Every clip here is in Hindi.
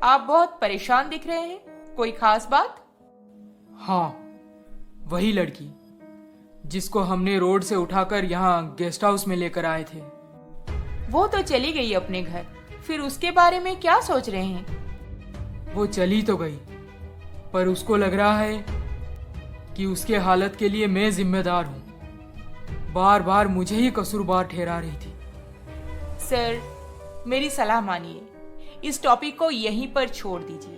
आप बहुत परेशान दिख रहे हैं, कोई खास बात? हाँ, वही लड़की जिसको हमने रोड से उठाकर यहाँ गेस्ट हाउस में लेकर आए थे। वो तो चली गई अपने घर, फिर उसके बारे में क्या सोच रहे हैं? वो चली तो गई, पर उसको लग रहा है कि उसके हालत के लिए मैं जिम्मेदार हूँ। बार बार मुझे ही कसूरवार ठहरा रही थी। सर, मेरी सलाह मानिए, इस टॉपिक को यहीं पर छोड़ दीजिए,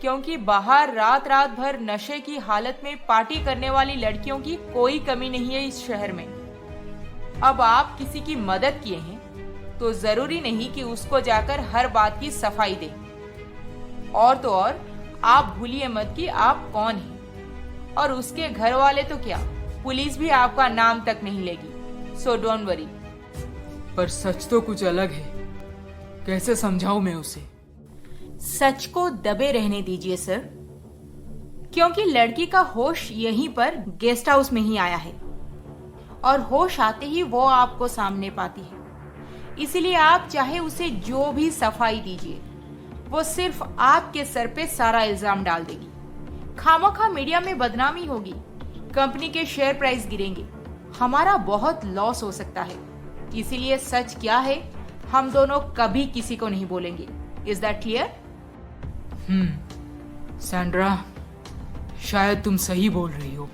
क्योंकि बाहर रात रात भर नशे की हालत में पार्टी करने वाली लड़कियों की कोई कमी नहीं है इस शहर में। अब आप किसी की मदद किए हैं तो जरूरी नहीं कि उसको जाकर हर बात की सफाई दें। और तो और आप भूलिए मत कि आप कौन हैं, और उसके घर वाले तो क्या, पुलिस भी आपका नाम तक नहीं लेगी। So don't worry. पर सच तो कुछ अलग है, कैसे समझाऊं मैं उसे? सच को दबे रहने दीजिए सर, क्योंकि लड़की का होश यहीं पर गेस्ट हाउस में ही आया है, और होश आते ही वो आपको सामने पाती है। इसीलिए आप चाहे उसे जो भी सफाई दीजिए, वो सिर्फ आपके सर पे सारा इल्जाम डाल देगी। खामोखा मीडिया में बदनामी होगी, कंपनी के शेयर प्राइस गिरेंगे, हमारा बहुत लॉस हो सकता है। इसीलिए सच क्या है हम दोनों कभी किसी को नहीं बोलेंगे। Is that clear? सैंड्रा, शायद तुम सही बोल रही हो।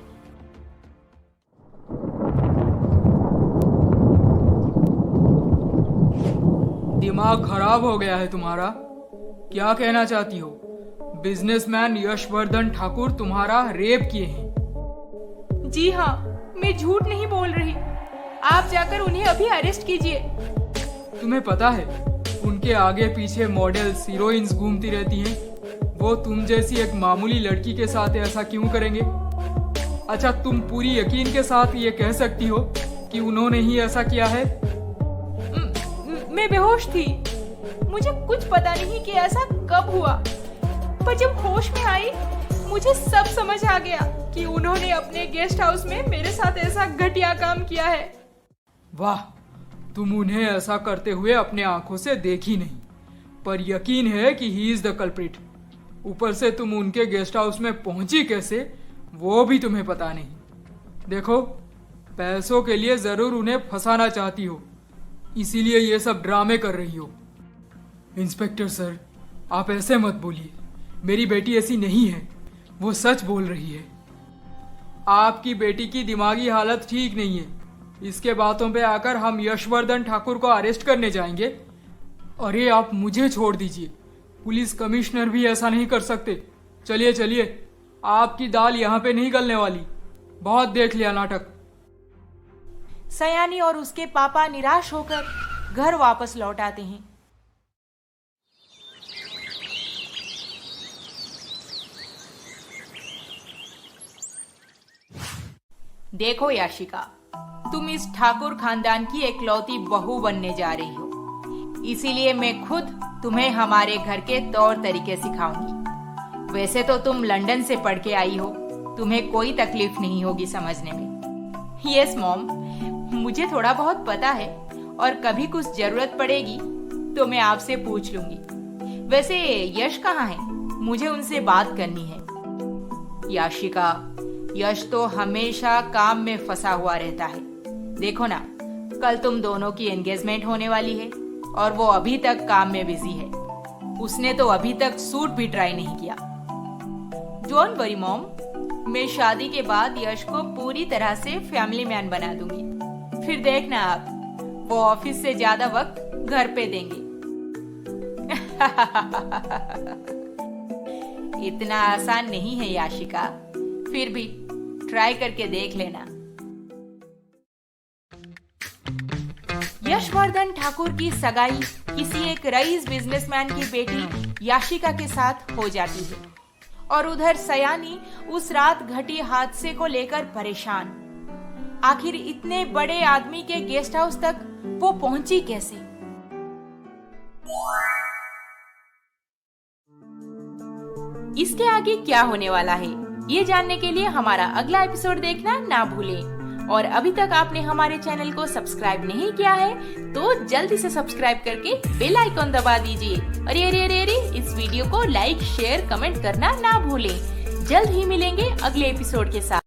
दिमाग खराब हो गया है तुम्हारा? क्या कहना चाहती हो? बिजनेसमैन यशवर्धन ठाकुर तुम्हारा रेप किए हैं। जी हाँ, मैं झूठ नहीं बोल रही। आप जाकर उन्हें अभी अरेस्ट कीजिए। तुम्हें पता है उनके आगे पीछे मॉडल्स, हीरोइंस घूमती रहती हैं। वो तुम जैसी एक मामूली लड़की के साथ ऐसा क्यों करेंगे? अच्छा, तुम पूरी यकीन के साथ ये कह सकती हो कि उन्होंने ही ऐसा किया है? मैं बेहोश थी, मुझे कुछ पता नहीं कि ऐसा कब हुआ, पर जब होश में आई मुझे सब समझ आ गया कि उन्होंने अपने गेस्ट हाउस में मेरे साथ ऐसा घटिया काम किया है। वाह, तुम उन्हें ऐसा करते हुए अपने आंखों से देखी नहीं, पर यकीन है कि ही इज द कल्प्रिट। ऊपर से तुम उनके गेस्ट हाउस में पहुंची कैसे, वो भी तुम्हें पता नहीं। देखो, पैसों के लिए जरूर उन्हें फंसाना चाहती हो, इसीलिए ये सब ड्रामे कर रही हो। इंस्पेक्टर सर, आप ऐसे मत बोलिए, मेरी बेटी ऐसी नहीं है, वो सच बोल रही है। आपकी बेटी की दिमागी हालत ठीक नहीं है, इसके बातों पे आकर हम यशवर्धन ठाकुर को अरेस्ट करने जाएंगे? अरे आप मुझे छोड़ दीजिए, पुलिस कमिश्नर भी ऐसा नहीं कर सकते। चलिए चलिए, आपकी दाल यहाँ पे नहीं गलने वाली, बहुत देख लिया नाटक। सयानी और उसके पापा निराश होकर घर वापस लौट आते हैं। देखो याशिका, तुम इस ठाकुर खानदान की एकलौती बहू बनने जा रही हो, इसीलिए मैं खुद तुम्हें हमारे घर के तौर तरीके सिखाऊंगी। वैसे तो तुम लंदन से पढ़ के आई हो, तुम्हें कोई तकलीफ नहीं होगी समझने में। यस मॉम, मुझे थोड़ा बहुत पता है, और कभी कुछ जरूरत पड़ेगी तो मैं आपसे पूछ लूंगी। वैसे यश कहाँ है? मुझे उनसे बात करनी है। याशिका, यश तो हमेशा काम में फंसा हुआ रहता है। देखो ना, कल तुम दोनों की एंगेजमेंट होने वाली है और वो अभी तक काम में बिजी है। उसने तो अभी तक सूट भी ट्राई नहीं किया। डोंट वरी मॉम, मैं शादी के बाद यश को पूरी तरह से फैमिली मैन बना दूंगी। फिर देखना आप, वो ऑफिस से ज्यादा वक्त घर पे देंगे। इतना आसान नहीं है याशिका, फिर भी ट्राई करके देख लेना। यशवर्धन ठाकुर की सगाई किसी एक रईस बिजनेसमैन की बेटी याशिका के साथ हो जाती है, और उधर सयानी उस रात घटी हादसे को लेकर परेशान। आखिर इतने बड़े आदमी के गेस्ट हाउस तक वो पहुंची कैसे? इसके आगे क्या होने वाला है, ये जानने के लिए हमारा अगला एपिसोड देखना ना भूलें। और अभी तक आपने हमारे चैनल को सब्सक्राइब नहीं किया है तो जल्दी से सब्सक्राइब करके बेल आइकॉन दबा दीजिए। अरे अरे अरे अरे, इस वीडियो को लाइक शेयर कमेंट करना ना भूलें। जल्द ही मिलेंगे अगले एपिसोड के साथ।